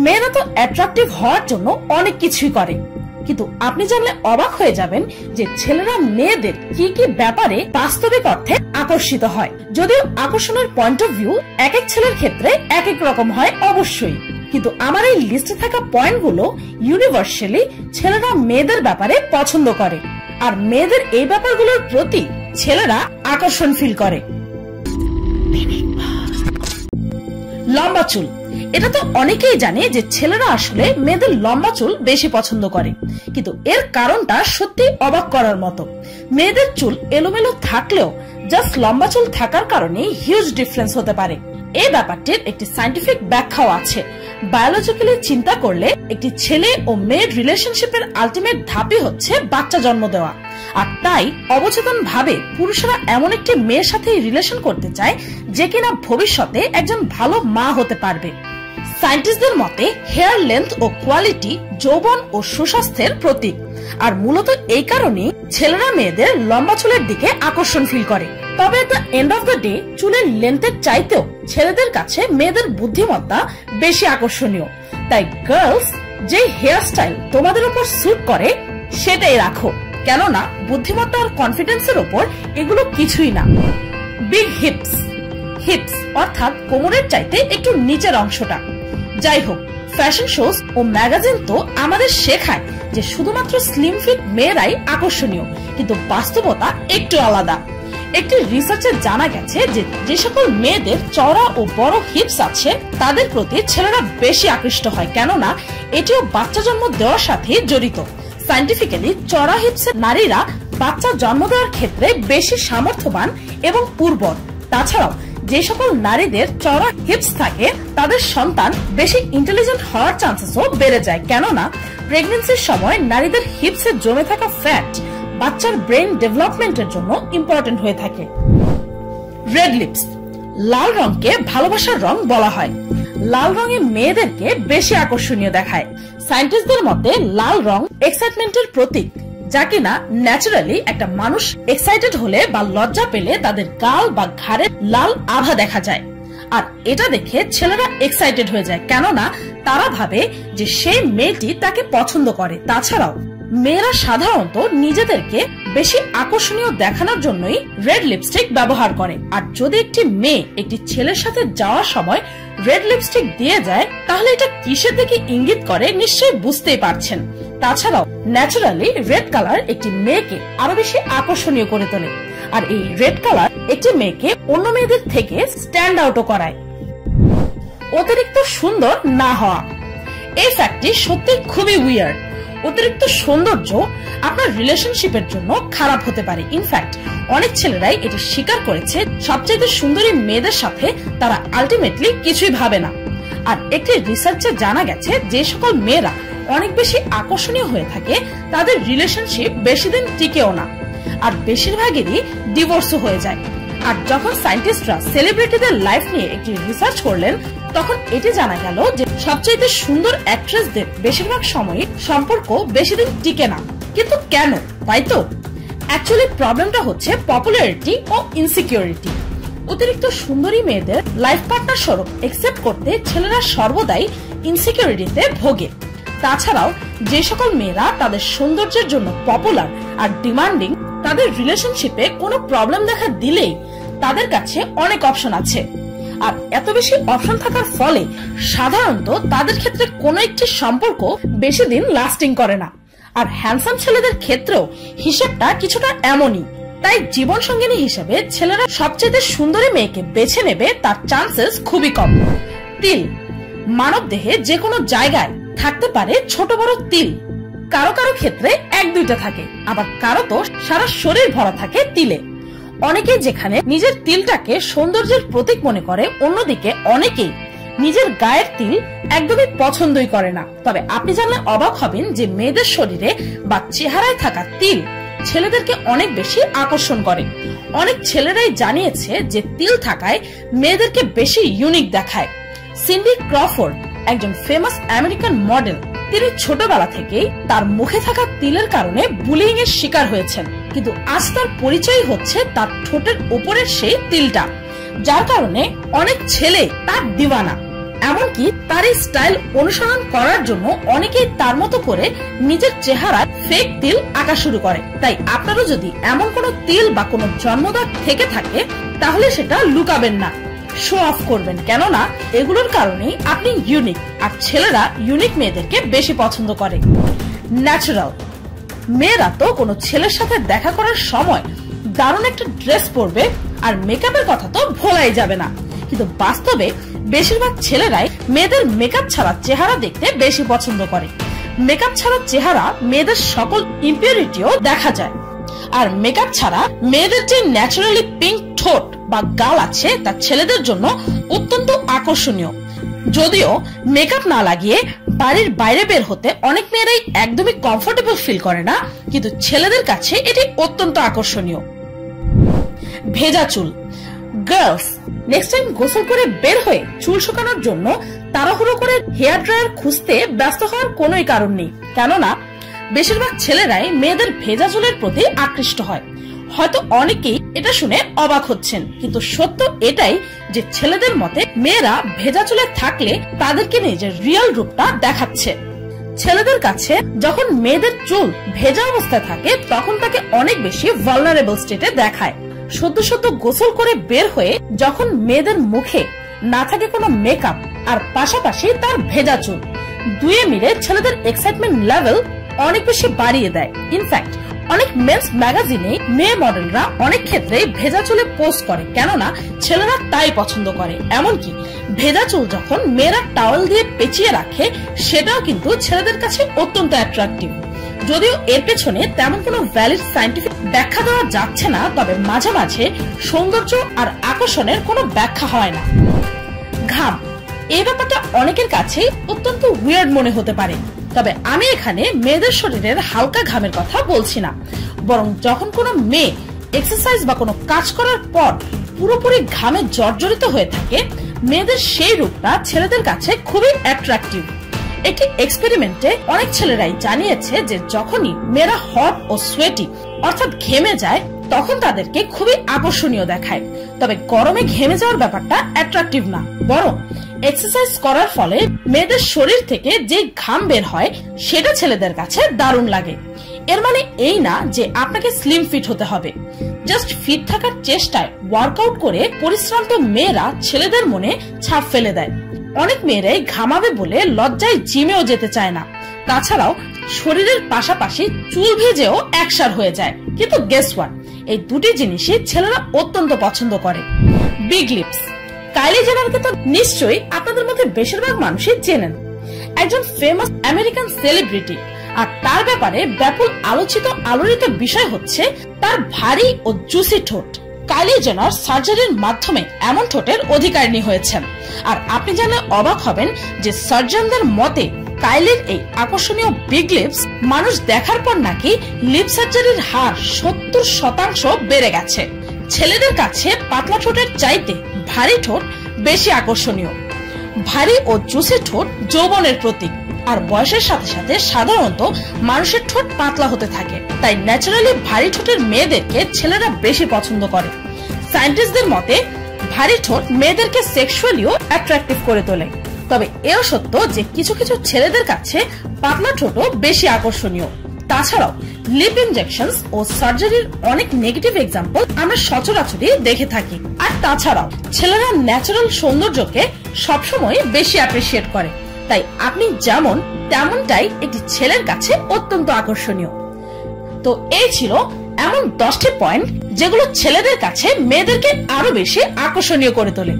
মেয়েরা তো অ্যাট্রাকটিভ হওয়ার জন্য অনেক কিছুই করে, কিন্তু আপনি জানলে অবাক হয়ে যাবেন যে ছেলেরা মেয়েদের কি কি ব্যাপারে বাস্তবিক অর্থে আকর্ষিত হয়। যদিও আকর্ষণের পয়েন্ট অফ ভিউ এক এক ছেলের ক্ষেত্রে এক এক রকম হয় অবশ্যই, কিন্তু আমার এই লিস্টে থাকা পয়েন্টগুলো ইউনিভার্সালি ছেলেরা মেয়েদের ব্যাপারে পছন্দ করে, আর মেয়েদের এই ব্যাপারগুলোর প্রতি ছেলেরা আকর্ষণ ফিল করে। লম্বা চুল। এটা তো অনেকেই জানে যে ছেলেরা আসলে মেয়েদের লম্বা চুল বেশি পছন্দ করে, কিন্তু এর কারণটা সত্যি অবাক করার মতো। মেয়েদের চুল এলোমেলো থাকলেও জাস্ট লম্বা চুল থাকার কারণে হিউজ ডিফারেন্স হতে পারে। এই ব্যাপারটির একটি সায়েন্টিফিক ব্যাখ্যাও আছে। বায়োলজিক্যালি চিন্তা করলে একটি ছেলে ও মেয়ের রিলেশনশিপের আলটিমেট ধাপই হচ্ছে বাচ্চা জন্ম দেওয়া, আর তাই অবচেতন ভাবে পুরুষরা এমন একটি মেয়ের সাথে রিলেশন করতে চায় যে কিনা ভবিষ্যতে একজন ভালো মা হতে পারবে। সায়েন্টিস্টদের মতে হেয়ার লেন্থ ও কোয়ালিটি যৌবন ও সুস্বাস্থ্যের প্রতীক, আর মূলত এই কারণেই ছেলেরা মেয়েদের লম্বা চুলের দিকে আকর্ষণ ফিল করে। তবে at the end of the day চুলের লেন্থের চাইতেও ছেলেদের কাছে মেয়েদের বুদ্ধিমত্তা বেশি আকর্ষণীয়। তাই গার্লস, যে হেয়ার স্টাইল তোমাদের উপর স্যুট করে সেটাই রাখো, কেননা বুদ্ধিমত্তা আর কনফিডেন্সের উপর এগুলো কিছুই না। বিগ হিপস। হিপস অর্থাৎ কোমরের চাইতে একটু নিচের অংশটা। যাই হোক, ফ্যাশন শোজ ও ম্যাগাজিন তো আমাদের শেখায় যে শুধুমাত্র স্লিম ফিট মেয়েরাই আকর্ষণীয়, কিন্তু বাস্তবতা একটু আলাদা। একটি রিসার্চে জানা গেছে যে যে সকল মেয়েদের চওড়া ও বড় হিপস আছে তাদের প্রতি ছেলেরা বেশি আকৃষ্ট হয়, কেননা এটিও বাচ্চা জন্ম দেওয়ার সাথে জড়িত। সায়েন্টিফিক্যালি চওড়া হিপসের নারীরা বাচ্চা জন্ম দেওয়ার ক্ষেত্রে বেশি সামর্থ্যবান এবং উর্বর। তাছাড়াও যে সকল নারীদের চওড়া হিপস থাকে তাদের সন্তান বেশি ইন্টেলিজেন্ট হওয়ার চান্সেসও বেড়ে যায়, কেননা প্রেগন্যান্সির সময় নারীদের হিপসে জমে থাকা ফ্যাট বাচ্চার ব্রেন ডেভেলপমেন্টের জন্য ইম্পর্টেন্ট হয়ে থাকে। Red lips. লাল রংকে ভালোবাসার রং বলা হয়। লাল রঙে মেয়েদেরকে বেশি আকর্ষণীয় দেখায়। সায়েন্টিস্টদের মতে লাল রং এক্সাইটমেন্টের প্রতীক, যা কিনা ন্যাচারালি একটা মানুষ এক্সাইটেড হলে বা লজ্জা পেলে তাদের গাল বা ঘাড়ে লাল আভা দেখা যায়, আর এটা দেখে ছেলেরা এক্সাইটেড হয়ে যায়, কেননা তারা ভাবে যে সেই মেয়েটি তাকে পছন্দ করে। তাছাড়াও মেয়েরা সাধারণত নিজেদেরকে বেশি আকর্ষণীয় দেখানোর জন্যই রেড লিপস্টিক ব্যবহার করে, আর যদি একটি মেয়ে একটি ছেলের সাথে যাওয়ার সময় রেড লিপস্টিক দিয়ে যায় তাহলে এটা কিসের দিকে ইঙ্গিত করে নিশ্চয়ই বুঝতেই পারছেন। তাছাড়াও ন্যাচারালি রেড কালার একটি মেয়েকে আরো বেশি আকর্ষণীয় করে তোলে, আর এই রেড কালার একটি মেয়েকে অন্য মেয়েদের থেকে স্ট্যান্ড আউটও করায়। অতিরিক্ত সুন্দর না হওয়া। এই ফ্যাক্টটি সত্যি খুবই উইয়ার্ড। অতিরিক্ত সৌন্দর্য আপনার রিলেশনশিপের জন্য খারাপ হতে পারে। ইনফ্যাক্ট অনেক ছেলেরাই এটি স্বীকার করেছে, সবচেয়ে সুন্দরী মেয়েদের সাথে তারা আলটিমেটলি কিছুই ভাবে না। আর একটি রিসার্চে জানা গেছে যে সকল মেয়েরা অনেক বেশি আকর্ষণীয় হয়ে থাকে তাদের রিলেশনশিপ বেশি দিন টিকেও না, আর বেশিরভাগেরই ডিভোর্সও হয়ে যায়। আর যখন সায়েন্টিস্টরা সেলিব্রিটিদের লাইফ নিয়ে একটি রিসার্চ করলেন তখন এটি জানা গেল যে সবচেয়ে সুন্দর অ্যাক্ট্রেসদের বেশিরভাগ সময় সম্পর্ক বেশি দিন টিকে না। কিন্তু কেন, তাই তো? অ্যাকচুয়ালি প্রবলেমটা হচ্ছে পপুলারিটি ও ইনসিকিউরিটি। অতিরিক্ত সুন্দরী মেয়েদের লাইফ পার্টনার স্বরূপ একসেপ্ট করতে ছেলেরা সর্বদাই ইনসিকিউরিটিতে ভোগে। তাছাড়াও যে সকল মেয়েরা তাদের সৌন্দর্যের জন্য পপুলার আর ডিমান্ডিং, তাদের রিলেশনশিপে কোনো প্রবলেম দেখা দিলেই তাদের কাছে অনেক অপশন আছে, আর এত বেশি অপশন থাকার ফলে সাধারণত তাদের ক্ষেত্রে কোনো একটি সম্পর্ক বেশি দিন লাস্টিং করে না। আর হ্যান্ডসাম ছেলেদের ক্ষেত্রেও হিসেবটা কিছুটা এমনই। তাই জীবন সঙ্গিনী হিসেবে ছেলেরা সবচেয়ে সুন্দরী মেয়েকে বেছে নেবে তার চান্সেস খুবই কম। তিল। মানব দেহে যে কোনো জায়গায় থাকতে পারে ছোট বড় তিল। কারো কারো ক্ষেত্রে এক দুইটা থাকে, আবার কারো তো সারা শরীর ভরা থাকে তিলে। অনেকে যেখানে নিজের তিলটাকে সৌন্দর্যের প্রতীক মনে করে, অন্যদিকে অনেকেই নিজের গায়ের তিল একদমই পছন্দই করে না। তবে আপনি জানলে অবাক হবেন যে মেয়েদের শরীরে বা চেহারায় থাকা তিল ছেলেদেরকে অনেক বেশি আকর্ষণ করে। অনেক ছেলেরাই জানিয়েছে যে তিল থাকায় মেয়েদেরকে বেশি ইউনিক দেখায়। সিন্ডি ক্রফোর্ড একজন ফেমাস আমেরিকান মডেল। তিনি ছোটবেলা থেকেই তার মুখে থাকা তিলের কারণে বুলিং এর শিকার হয়েছেন, কিন্তু আজ তার পরিচয় হচ্ছে তার ঠোঁটের উপরের সেই তিলটা, যার কারণে অনেক ছেলে তার দিওয়ানা। এমনকি তার এই স্টাইল অনুসরণ করার জন্য অনেকেই তার মতো করে নিজের চেহারায় ফেক তিল আঁকা শুরু করে। তাই আপনারও যদি এমন কোনো তিল বা কোনো জন্মদাগ থেকে থাকে তাহলে সেটা লুকাবেন না, শো অফ করবেন, কেননা এগুলোর কারণেই আপনি ইউনিক, আর ছেলেরা ইউনিক মেয়েদেরকে বেশি পছন্দ করে। ন্যাচারাল, মেয়েরা তো কোনো ছেলের সাথে দেখা করার সময় দারুণ একটা ড্রেস পরবে আর মেকআপের কথা তো ভোলাই যাবে না, কিন্তু বাস্তবে বেশিরভাগ ছেলেরাই মেয়েদের মেকআপ ছাড়া চেহারা দেখতে বেশি পছন্দ করে। মেকআপ ছাড়া চেহারা মেয়েদের সকল ইম্পিউরিটিও দেখা যায়, আর মেকআপ ছাড়া মেয়েদের যে ন্যাচারালি পিঙ্ক ঠোঁট বা গাল আছে তা ছেলেদের জন্য অত্যন্ত আকর্ষণীয়। যদিও মেকআপ না লাগিয়ে বাড়ির বাইরে বের হতে অনেক মেয়েরাই একদমই কমফোর্টেবল ফিল করে না, কিন্তু ছেলেদের কাছে এটি অত্যন্ত আকর্ষণীয়। ভেজা চুল, গার্লস নেক্সট টাইম গোসল করে বের হয়ে চুল শুকানোর জন্য তাড়াহুড়ো করে হেয়ার ড্রায়ার খুঁজতে ব্যস্ত হওয়ার কোনোই কারণ নেই, কেননা বেশিরভাগ ছেলেরাই মেয়েদের ভেজা চুলের প্রতি আকৃষ্ট হয়। হয়তো অনেকেই এটা শুনে অবাক হচ্ছেন, কিন্তু সত্য এটাই যে ছেলেদের মতে মেয়েরা ভেজা চুলে থাকলে তাদেরকে নিজের রিয়েল রূপটা দেখাচ্ছে। ছেলেদের কাছে যখন মেয়েদের চুল ভেজা অবস্থায় থাকে তখন তাকে অনেক বেশি ভালনারেবল স্টেটে দেখায়। সদ্য সদ্য গোসল করে বের হয়ে যখন মেয়েদের মুখে না থাকে কোনো মেকআপ আর পাশাপাশি তার ভেজা চুল, দুয়ে মিলে ছেলেদের এক্সাইটমেন্ট লেভেল অনেক বেশি বাড়িয়ে দেয়। ইনফ্যাক্ট অনেক মেন্স ম্যাগাজিনে মেয়ে মডেলরা অনেক ক্ষেত্রে ভেজা চুলে পোস্ট করে, কেননা ছেলেরা তাই পছন্দ করে। এমনকি ভেজা চুল যখন মেয়েরা টাওয়েল দিয়ে পেঁচিয়ে রাখে সেটাও কিন্তু ছেলেদের কাছে অত্যন্ত অ্যাট্রাকটিভ। যদিও এর পেছনে তেমন কোনো ভ্যালিড সায়েন্টিফিক ব্যাখ্যা দেওয়া যাচ্ছে না, তবে মাঝে মাঝে সৌন্দর্য আর আকর্ষণের কোনো ব্যাখ্যা হয় না। ঘাম, এই ব্যাপারটা অনেকের কাছে অত্যন্ত উইয়ার্ড মনে হতে পারে, তবে আমি এখানে মেয়েদের শরীরের হালকা ঘামের কথা বলছি না, বরং যখন কোনো মেয়ে এক্সারসাইজ বা কোনো কাজ করার পর পুরোপুরি ঘামে জর্জরিত হয়ে থাকে, মেয়েদের সেই রূপটা ছেলেদের কাছে খুবই অ্যাট্রাকটিভ। একটি এক্সপেরিমেন্টে অনেক ছেলেরাই জানিয়েছে যে যখনই মেয়েরা হট ও সোয়েটি অর্থাৎ ঘেমে যায় তখন তাদেরকে খুবই আকর্ষণীয় দেখায়। তবে গরমে ঘেমে যাওয়ার ব্যাপারটা অ্যাট্রাকটিভ না, বরং এক্সারসাইজ করার ফলে মেয়েদের শরীর থেকে যে ঘাম বের হয় সেটা ছেলেদের কাছে দারুণ লাগে। এর মানে এই না যে আপনাকে স্লিম ফিট হতে হবে, জাস্ট ফিট থাকার চেষ্টায় ওয়ার্কআউট করে পরিশ্রান্ত মেয়েরা ছেলেদের মনে ছাপ ফেলে দেয়। অনেক মেয়েরাই ঘামাবে বলে লজ্জায় জিমেও যেতে চায় না, তাছাড়াও শরীরের পাশাপাশি চুল ভেজেও একসার হয়ে যায়। কিন্তু গেস হোয়াট, এই দুটি জিনিসই ছেলেরা অত্যন্ত পছন্দ করে। বিগ লিপস, কাইলি জেনারকে তো নিশ্চয়ই আপনাদের মধ্যে বেশিরভাগ মানুষই চেনেন, একজন ফেমাস আমেরিকান সেলিব্রিটি। আর তার ব্যাপারে ব্যাপক আলোচিত বিষয় হচ্ছে তার ভারী ও জুসি ঠোঁট। কাইলি জেনার সার্জারির মাধ্যমে এমন ঠোঁটের অধিকারিণী হয়েছেন, আর আপনি জানলে অবাক হবেন যে সার্জনদের মতে কাইলির এই আকর্ষণীয় বিগ লিপস মানুষ দেখার পর নাকি লিপ সার্জারির হার 70% বেড়ে গেছে। ছেলেদের কাছে পাতলা ঠোঁটের চাইতে ভারী ঠোঁট বেশি আকর্ষণীয়। ভারী ও জুসি ঠোঁট যৌবনের প্রতীক, আর বয়সের সাথে সাথে সাধারণত মানুষের ঠোঁট পাতলা হতে থাকে, তাই ন্যাচারালি ভারী ঠোঁটের মেয়েদেরকে ছেলেরা বেশি পছন্দ করে। সায়েন্টিস্টদের মতে ভারী ঠোঁট মেয়েদেরকে সেক্সুয়ালিও অ্যাট্রাকটিভ করে তোলে। তবে এও সত্য যে কিছু কিছু ছেলেদের কাছে পাতলা ঠোঁটও বেশি আকর্ষণীয়। তাছাড়াও লিপ ইনজেকশন ও সার্জারির অনেক নেগেটিভ এক্সাম্পল আমরা সচরাচরই দেখে থাকি। আর তাছাড়াও ছেলেরা ন্যাচারাল সৌন্দর্যকে সবসময় বেশি অ্যাপ্রিসিয়েট করে, তাই আপনি যেমন তেমনটাই একটি ছেলের কাছে অত্যন্ত আকর্ষণীয়। তো এই ছিল এমন 10টি পয়েন্ট যেগুলো ছেলেদের কাছে মেয়েদেরকে আরো বেশি আকর্ষণীয় করে তোলে।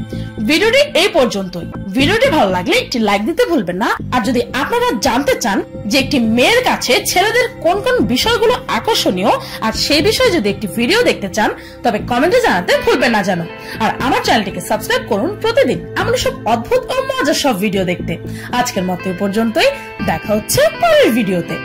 ভিডিওটি এই পর্যন্তই। ভিডিওটি ভালো লাগলে একটি লাইক দিতে ভুলবেন না। আর যদি আপনারা জানতে চান যে একটি মেয়ের কাছে ছেলেদের কোন কোন বিষয়গুলো আকর্ষণীয় আর সেই বিষয়ে যদি একটি ভিডিও দেখতে চান তবে কমেন্টে জানাতে ভুলবেন না যেন। আর আমার চ্যানেলটিকে সাবস্ক্রাইব করুন প্রতিদিন এমন সব অদ্ভুত ও মজার সব ভিডিও দেখতে। আজকের মতো এই পর্যন্তই, দেখা হচ্ছে পরের ভিডিওতে।